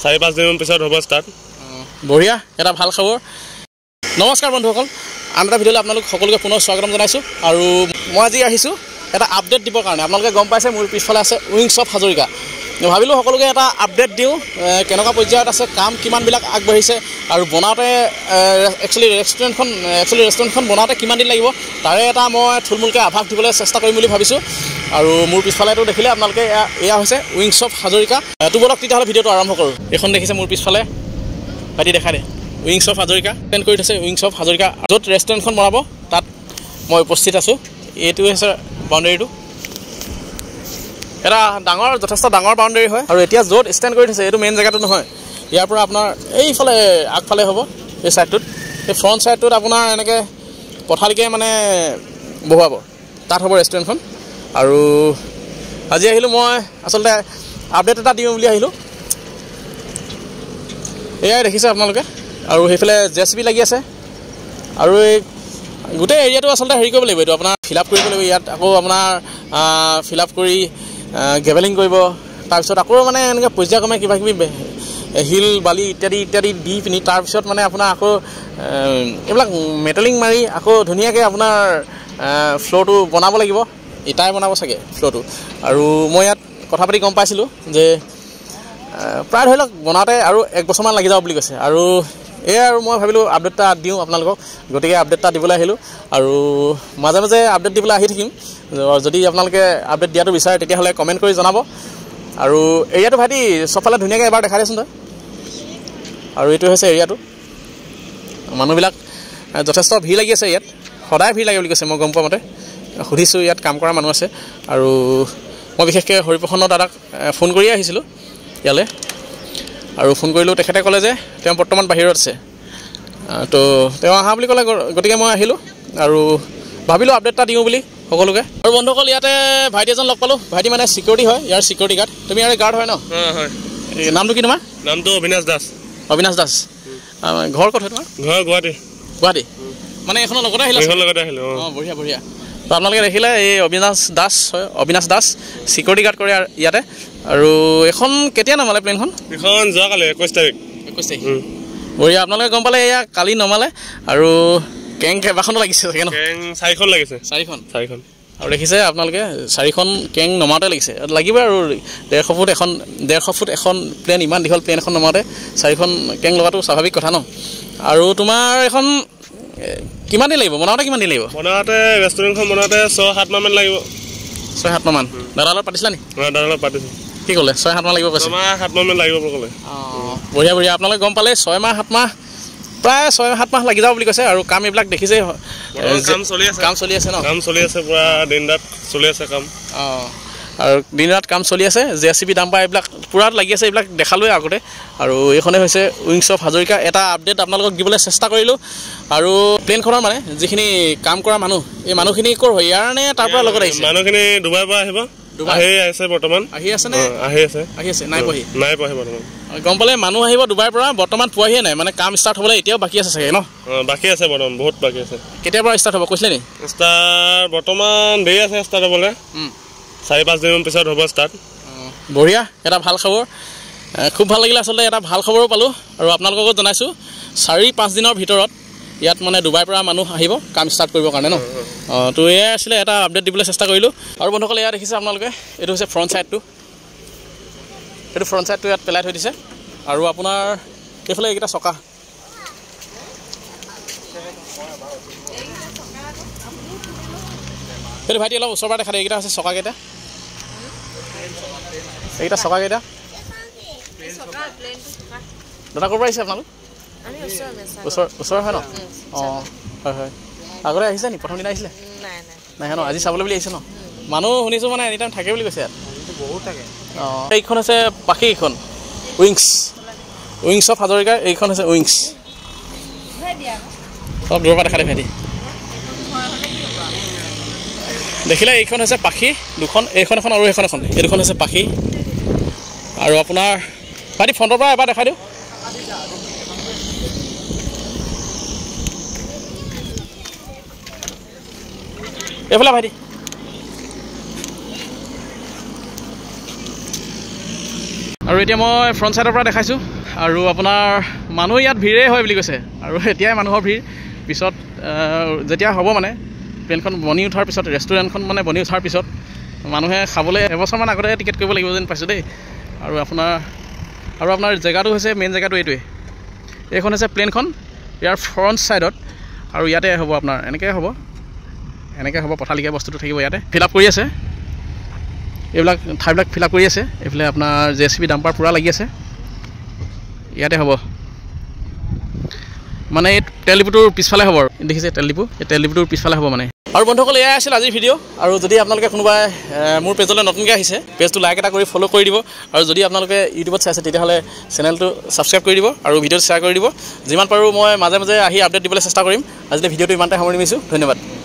4-5 দিনৰ পিছত হ'ব ষ্টাৰ্ট। বঢ়িয়া, এটা ভাল খবৰ। নমস্কাৰ বন্ধুসকল, আন এটা ভিডিঅ'লৈ আপোনালোক সকলোকে পুনৰ স্বাগতম জনাইছোঁ। আৰু মই আজি আহিছোঁ এটা আপডেট দিবৰ কাৰণে। আপোনালোকে গম পাইছে মোৰ পিছফালে আছে উইংছ অফ হাজৰিকা। ভাবিলোঁ সকলোকে এটা আপডেট দিওঁ, কেনেকুৱা পৰ্যায়ত আছে, কাম কিমানবিলাক আগবাঢ়িছে, আৰু বনাওঁতে ৰেষ্টুৰেণ্টখন বনাওঁতে কিমান দিন লাগিব তাৰে এটা মই থুলমূলকৈ আভাস দিবলৈ চেষ্টা কৰিম বুলি ভাবিছোঁ। আৰু মোৰ পিছফালেতো দেখিলে আপোনালোকে এয়া হৈছে উইংছ অফ হাজৰিকা। তো বলক তেতিয়াহ'লে ভিডিঅ'টো আৰম্ভ কৰোঁ। এইখন দেখিছে মোৰ পিছফালে, ভাইটি দেখা দে, উইংছ অফ হাজৰিকা প্লেন কৰি থৈছে। উইংছ অফ হাজৰিকা য'ত ৰেষ্টুৰেণ্টখন বনাব তাত মই উপস্থিত আছোঁ। এইটো হৈছে বাউণ্ডেৰীটো, এটা যথেষ্ট ডাঙৰ বাউণ্ডেৰী হয়। আৰু এতিয়া য'ত ষ্টেণ্ড কৰি থৈছে এইটো মেইন জেগাটো নহয়, ইয়াৰ পৰা আপোনাৰ এইফালে আগফালে হ'ব, এই ছাইডটোত, এই ফ্ৰণ্ট ছাইডটোত আপোনাৰ এনেকৈ পথালিকৈ মানে বহুৱাব, তাত হ'ব ৰেষ্টুৰেণ্টখন। আৰু আজি আহিলোঁ মই আচলতে আপডেট এটা দিওঁ বুলি আহিলোঁ। এয়াই দেখিছে আপোনালোকে, আৰু সেইফালে JCB লাগি আছে। আৰু এই গোটেই এৰিয়াটো আচলতে হেৰি কৰিব লাগিব, এইটো আপোনাৰ ফিল আপ কৰিব লাগিব। ইয়াত আকৌ আপোনাৰ ফিল আপ কৰি গেভেলিং কৰিব, তাৰপিছত আকৌ মানে এনেকৈ পৰ্যায়ক্ৰমে কিবাকিবি শিল বালি ইত্যাদি দি পিনি তাৰপিছত মানে আপোনাৰ আকৌ এইবিলাক মেটেলিং মাৰি আকৌ ধুনীয়াকৈ আপোনাৰ ফ্ল'ৰটো বনাব লাগিব। ইটাই বনাব চাগে ফ্ল'ৰটো। আৰু মই ইয়াত কথা পাতি গম পাইছিলোঁ যে প্ৰায় ধৰি লওক বনাওঁতে আৰু 1 বছৰমান লাগি যাব বুলি কৈছে। আৰু এয়াই আৰু মই ভাবিলোঁ আপডেট এটা দিওঁ আপোনালোকক, গতিকে আপডেট এটা দিবলৈ আহিলোঁ। আৰু মাজে মাজে আপডেট দিবলৈ আহি থাকিম। যদি আপোনালোকে আপডেট দিয়াটো বিচাৰে তেতিয়াহ'লে কমেণ্ট কৰি জনাব। আৰু এৰিয়াটো ভাইটি চবফালে ধুনীয়াকৈ এবাৰ দেখাই দেচোন তই। আৰু এইটো হৈছে এৰিয়াটো, মানুহবিলাক যথেষ্ট ভিৰ লাগি আছে ইয়াত, সদায় ভিৰ লাগে বুলি কৈছে মই গম পোৱা মতে। সুধিছোঁ, ইয়াত কাম কৰা মানুহ আছে। আৰু মই বিশেষকৈ হৰিপ্ৰসন্ন দাদাক ফোন কৰিয়ে আহিছিলোঁ ইয়ালৈ। আৰু ফোন কৰিলোঁ, তেখেতে ক'লে যে তেওঁ বৰ্তমান বাহিৰত আছে। তো তেওঁ আহা বুলি ক'লে, গতিকে মই আহিলোঁ আৰু ভাবিলোঁ আপডেট এটা দিওঁ বুলি সকলোকে। আৰু বন্ধুসকল, ইয়াতে ভাইটি এজন লগ পালোঁ। ভাইটি মানে চিকিউৰিটি হয়, ইয়াৰ চিকিউৰিটি গাৰ্ড। তুমি ইয়াৰ গাৰ্ড হয় ন? হয়। নামটো কি তোমাৰ? নামটো অবিনাশ দাস। অবিনাশ দাস। ঘৰ ক'ত হয় তোমাৰ? ঘৰ গুৱাহাটী। মানে এইখনৰ লগতে আহিলে? লগতে আহিলোঁ। অঁ, বঢ়িয়া। তো আপোনালোকে দেখিলে এই অবিনাশ দাস চিকিউৰিটি গাৰ্ড কৰে ইয়াতে। আৰু এখন কেতিয়া নমালে প্লেনখন? এখন যোৱাকালি 21 তাৰিখ। বঢ়িয়া, আপোনালোকে গম পালে এয়া কালি নমালে। আৰু কেং কেইবাখনো লাগিছে চাগে ন? কেং 4খন লাগিছে। 4খন। আৰু দেখিছে আপোনালোকে 4খন কেং নমাওঁতে লাগিছে, লাগিবই আৰু 150 ফুট এখন প্লেন, ইমান দীঘল প্লেন এখন নমাওঁতে 4খন কেং লগাটো স্বাভাৱিক কথা ন? আৰু তোমাৰ এখন কিমান দিন লাগিব বনাওঁতে? বনাওঁতে ৰেষ্টুৰেণ্টখন বনাওঁতে 6-7 মাহমান লাগিব। 6-7 মাহমান। দাদাৰ লগত পাতিছিলা নি? দাদাৰ লগত পাতিছোঁ। কি ক'লে? 6-7 মাহ লাগিব কৈছে? 6-7 মাহমান লাগিব ক'লে। অঁ, বঢ়িয়া। আপোনালোকে গম পালে 6-7 মাহ, প্ৰায় 6-7 মাহ লাগি যাব বুলি কৈছে। আৰু কাম এইবিলাক দেখিছেই, কাম চলি আছে ন? কাম চলি আছে, পূৰা দিন ৰাত চলি আছে কাম। অঁ, আৰু দিন ৰাত কাম চলি আছে। JCB ডাম্পাৰ এইবিলাক পূৰা লাগি আছে, এইবিলাক দেখালোৱে আগতে। আৰু এইখনে হৈছে উইংছ অফ হাজৰিকা। এটা আপডেট আপোনালোকক দিবলৈ চেষ্টা কৰিলোঁ। আৰু প্লেনখনৰ মানে যিখিনি কাম কৰা মানুহ, এই মানুহখিনি ক'ৰ হয়, ইয়াৰ নে তাৰ পৰা লগত আহিছে? মানুহখিনি ডুবাইৰ পৰা আহিব। আহি আছে বৰ্তমান। আহি আছে নে? আহি আছে। নাই পোৱাহি বৰ্তমান। গম পালে মানুহ আহিব ডুবাইৰ পৰা, বৰ্তমান পোৱাহিয়ে নাই। মানে কাম ষ্টাৰ্ট হ'বলৈ এতিয়াও বাকী আছে চাগে ন? বাকী আছে বৰ্তমান, বহুত বাকী আছে। কেতিয়াৰ পৰা ষ্টাৰ্ট হ'ব কৈছিলে নি? বৰ্তমান দেৰি আছে ষ্টাৰ্ট হ'বলৈ। 4-5 দিনৰ পিছত হ'ব ষ্টাৰ্ট। বঢ়িয়া, এটা ভাল খবৰ। খুব ভাল লাগিলে আচলতে, এটা ভাল খবৰো পালোঁ। আৰু আপোনালোককো জনাইছোঁ 4-5 দিনৰ ভিতৰত ইয়াত মানে ডুবাইৰ পৰা মানুহ আহিব কাম ষ্টাৰ্ট কৰিবৰ কাৰণে ন? অঁ, তো এয়াই আছিলে, এটা আপডেট দিবলৈ চেষ্টা কৰিলোঁ। আৰু বন্ধুসকল, এয়া দেখিছে আপোনালোকে, এইটো হৈছে ফ্ৰণ্ট ছাইডটো। ইয়াত পেলাই থৈ দিছে। আৰু আপোনাৰ এইফালে এইকেইটা চকা, সেইটো ভাইটি অলপ ওচৰৰ পৰা দেখা দিয়ে। এইকেইটা হৈছে চকাকেইটা, চকাকেইটা। দাদা ক'ৰ পৰা আহিছে আপোনালোক? ওচৰ হয় ন? অঁ, হয়। আগতে আহিছে নি? প্ৰথম দিনা আহিছিলে? নাই ন? আজি চাবলৈ বুলি আহিছে ন? মানুহ শুনিছোঁ মানে এনি টাইম থাকে বুলি কৈছে ইয়াত। বহুত থাকে। অঁ, এইখন হৈছে পাখি, এইখন উইংছ অফ হাজৰিকা। এইখন হৈছে উইংছ। অলপ দূৰৰ পৰা দেখা ভাইটি দেখিলে। এইখন হৈছে পাখি দুখন, এইখন এখন আৰু এইখন এখন। এই দুখন হৈছে পাখি। আৰু আপোনাৰ ভাইটি ফ্ৰণ্টৰ পৰা এবাৰ দেখাই দিওঁ। এইফালে ভাইটি আৰু এতিয়া মই ফ্ৰণ্ট ছাইডৰ পৰা দেখাইছোঁ আৰু আপোনাৰ মানুহ ইয়াত ভিৰেই হয় বুলি কৈছে আৰু এতিয়াই মানুহৰ ভিৰ পিছত যেতিয়া হ'ব মানে প্লেনখন বনি উঠাৰ পিছত ৰেষ্টুৰেণ্টখন মানে বনি উঠাৰ পিছত মানুহে খাবলৈ এবছৰমান আগতে টিকেট কৰিব লাগিব যেন পাইছোঁ দেই আৰু আপোনাৰ জেগাটো হৈছে মেইন জেগাটো এইটোৱে এইখন হৈছে প্লেনখন ইয়াৰ ফ্ৰণ্ট ছাইডত আৰু ইয়াতে হ'ব আপোনাৰ এনেকৈ হ'ব পথালিকা বস্তুটো থাকিব ইয়াতে ফিল আপ কৰি আছে এইবিলাক ঠাইবিলাক ফিল আপ কৰি আছে এইফালে আপোনাৰ JCB ডাম্পাৰ পূৰা লাগি আছে ইয়াতে হ'ব মানে এই তেল ডিপুটোৰ পিছফালে হ'ব আৰু দেখিছে তেল ডিপু এই তেল ডিপুটোৰ পিছফালে হ'ব মানে আৰু বন্ধুসকল এয়াই আছিল আজিৰ ভিডিঅ' আৰু যদি আপোনালোকে কোনোবাই মোৰ পেজলৈ নতুনকৈ আহিছে পেজটো লাইক এটা কৰি ফ'ল' কৰি দিব আৰু যদি আপোনালোকে ইউটিউবত চাইছে তেতিয়াহ'লে চেনেলটো ছাবস্ক্ৰাইব কৰি দিব আৰু ভিডিঅ'টো শ্বেয়াৰ কৰি দিব যিমান পাৰোঁ মই মাজে মাজে আহি আপডেট দিবলৈ চেষ্টা কৰিম আজিলৈ ভিডিঅ'টো ইমানতে সামৰি নিছোঁ ধন্যবাদ